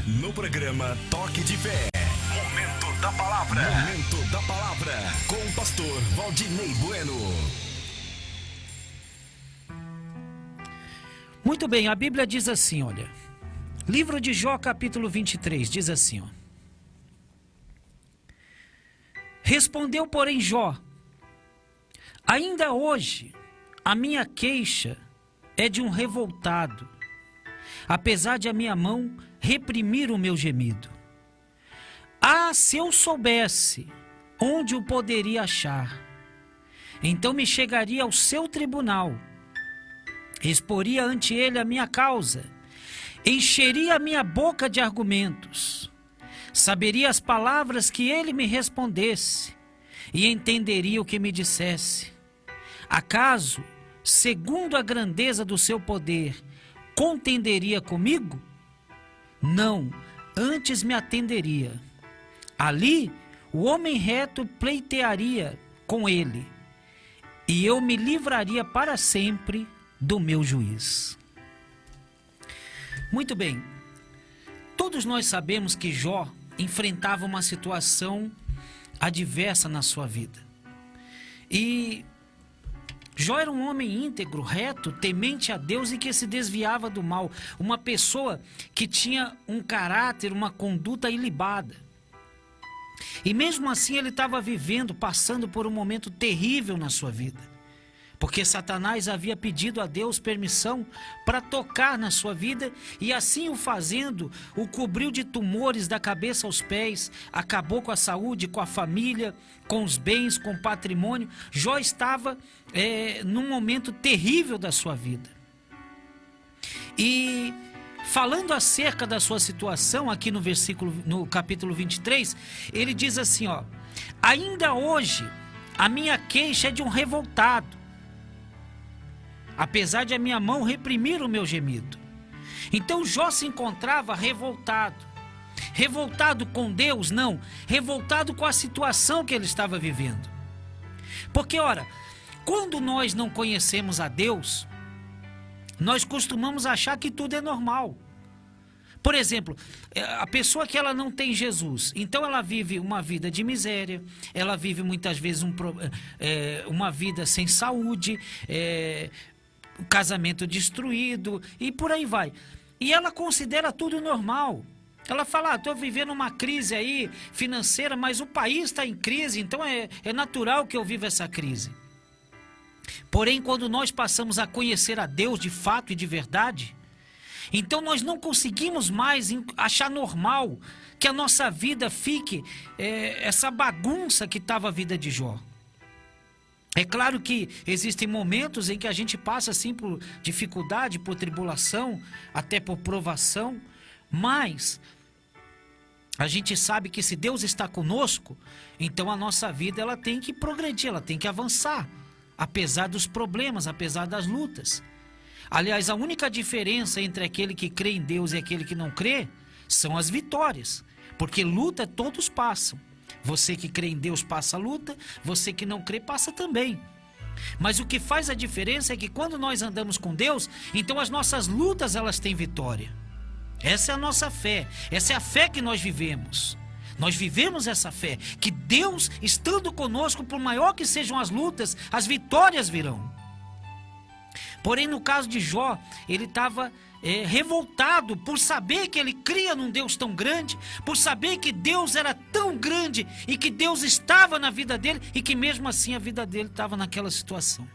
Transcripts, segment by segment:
no programa Toque de Fé. Momento da Palavra. Momento da Palavra. Com o pastor Valdinei Bueno. Muito bem, a Bíblia diz assim, olha. Livro de Jó, capítulo 23, diz assim, ó. Respondeu, porém, Jó: ainda hoje a minha queixa é de um revoltado, apesar de a minha mão reprimir o meu gemido. Ah, se eu soubesse onde o poderia achar, então me chegaria ao seu tribunal, exporia ante ele a minha causa, encheria a minha boca de argumentos, saberia as palavras que ele me respondesse e entenderia o que me dissesse. Acaso, segundo a grandeza do seu poder, contenderia comigo? Não, antes me atenderia. Ali, o homem reto pleitearia com ele, e eu me livraria para sempre do meu juiz. Muito bem, todos nós sabemos que Jó enfrentava uma situação adversa na sua vida. E Jó era um homem íntegro, reto, temente a Deus e que se desviava do mal. Uma pessoa que tinha um caráter, uma conduta ilibada. E mesmo assim ele estava vivendo, passando por um momento terrível na sua vida. Porque Satanás havia pedido a Deus permissão para tocar na sua vida e assim o fazendo, o cobriu de tumores da cabeça aos pés, acabou com a saúde, com a família, com os bens, com o patrimônio. Jó estava num momento terrível da sua vida. E falando acerca da sua situação, aqui no capítulo 23, ele diz assim, ó: ainda hoje a minha queixa é de um revoltado, apesar de a minha mão reprimir o meu gemido. Então Jó se encontrava revoltado. Revoltado com Deus? Não. Revoltado com a situação que ele estava vivendo. Porque, ora, quando nós não conhecemos a Deus, nós costumamos achar que tudo é normal. Por exemplo, a pessoa que ela não tem Jesus, então ela vive uma vida de miséria, ela vive muitas vezes uma vida sem saúde, o casamento destruído e por aí vai. E ela considera tudo normal. Ela fala, estou vivendo uma crise aí financeira, mas o país está em crise, então é natural que eu viva essa crise. Porém, quando nós passamos a conhecer a Deus de fato e de verdade, então nós não conseguimos mais achar normal que a nossa vida fique essa bagunça que estava a vida de Jó. É claro que existem momentos em que a gente passa assim por dificuldade, por tribulação, até por provação, mas a gente sabe que se Deus está conosco, então a nossa vida ela tem que progredir, ela tem que avançar, apesar dos problemas, apesar das lutas. Aliás, a única diferença entre aquele que crê em Deus e aquele que não crê são as vitórias, porque luta todos passam. Você que crê em Deus passa a luta, você que não crê passa também. Mas o que faz a diferença é que quando nós andamos com Deus, então as nossas lutas elas têm vitória. Essa é a nossa fé, essa é a fé que nós vivemos. Nós vivemos essa fé, que Deus estando conosco, por maior que sejam as lutas, as vitórias virão. Porém, no caso de Jó, ele estava revoltado por saber que ele cria num Deus tão grande, por saber que Deus era tão grande e que Deus estava na vida dele e que mesmo assim a vida dele estava naquela situação.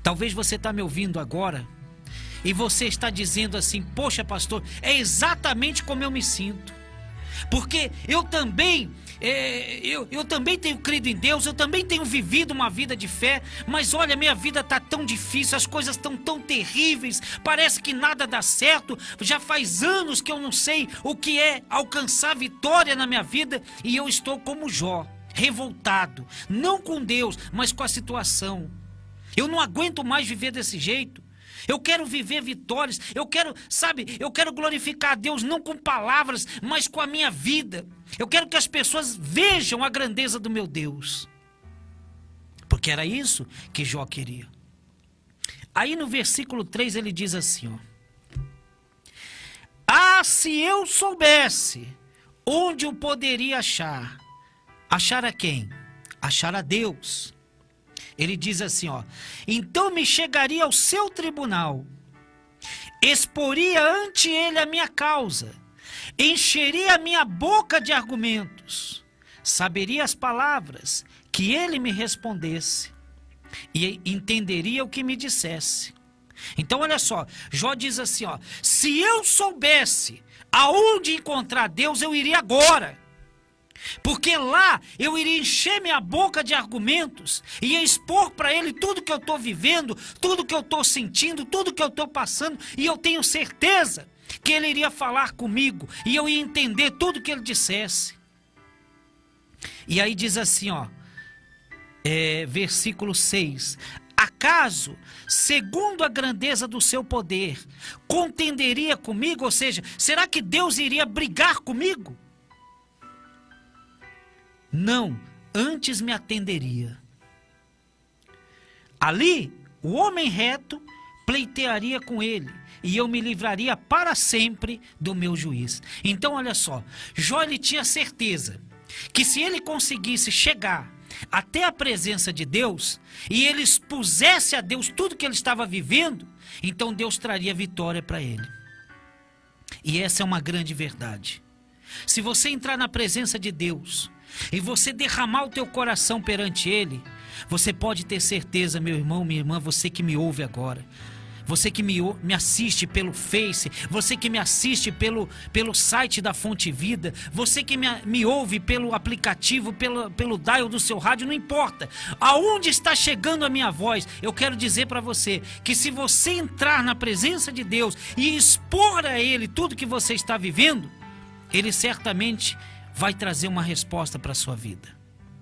Talvez você está me ouvindo agora e você está dizendo assim, poxa pastor, é exatamente como eu me sinto. Porque eu também tenho crido em Deus, eu também tenho vivido uma vida de fé, mas olha, minha vida está tão difícil, as coisas estão tão terríveis, parece que nada dá certo, já faz anos que eu não sei o que é alcançar vitória na minha vida e eu estou como Jó, revoltado, não com Deus, mas com a situação. Eu não aguento mais viver desse jeito. Eu quero viver vitórias, eu quero glorificar a Deus não com palavras, mas com a minha vida. Eu quero que as pessoas vejam a grandeza do meu Deus. Porque era isso que Jó queria. Aí no versículo 3 ele diz assim, ó: Ah, se eu soubesse onde o poderia achar. Achar a quem? Achar a Deus. Ele diz assim, ó: então me chegaria ao seu tribunal, exporia ante ele a minha causa, encheria a minha boca de argumentos, saberia as palavras que ele me respondesse e entenderia o que me dissesse. Então olha só, Jó diz assim, ó: se eu soubesse aonde encontrar Deus, eu iria agora. Porque lá eu iria encher minha boca de argumentos, ia expor para ele tudo que eu estou vivendo, tudo que eu estou sentindo, tudo que eu estou passando, e eu tenho certeza que ele iria falar comigo, e eu ia entender tudo que ele dissesse. E aí diz assim, ó, versículo 6: acaso, segundo a grandeza do seu poder, contenderia comigo? Ou seja, será que Deus iria brigar comigo? Não, antes me atenderia. Ali, o homem reto pleitearia com ele, e eu me livraria para sempre do meu juiz. Então, olha só, Jó, ele tinha certeza que se ele conseguisse chegar até a presença de Deus, e ele expusesse a Deus tudo que ele estava vivendo, então Deus traria vitória para ele. E essa é uma grande verdade. Se você entrar na presença de Deus e você derramar o teu coração perante Ele, você pode ter certeza, meu irmão, minha irmã, você que me ouve agora, você que me assiste pelo Face, você que me assiste pelo site da Fonte Vida, você que me ouve pelo aplicativo, pelo dial do seu rádio, não importa aonde está chegando a minha voz, eu quero dizer para você que se você entrar na presença de Deus e expor a Ele tudo que você está vivendo, Ele certamente vai trazer uma resposta para a sua vida.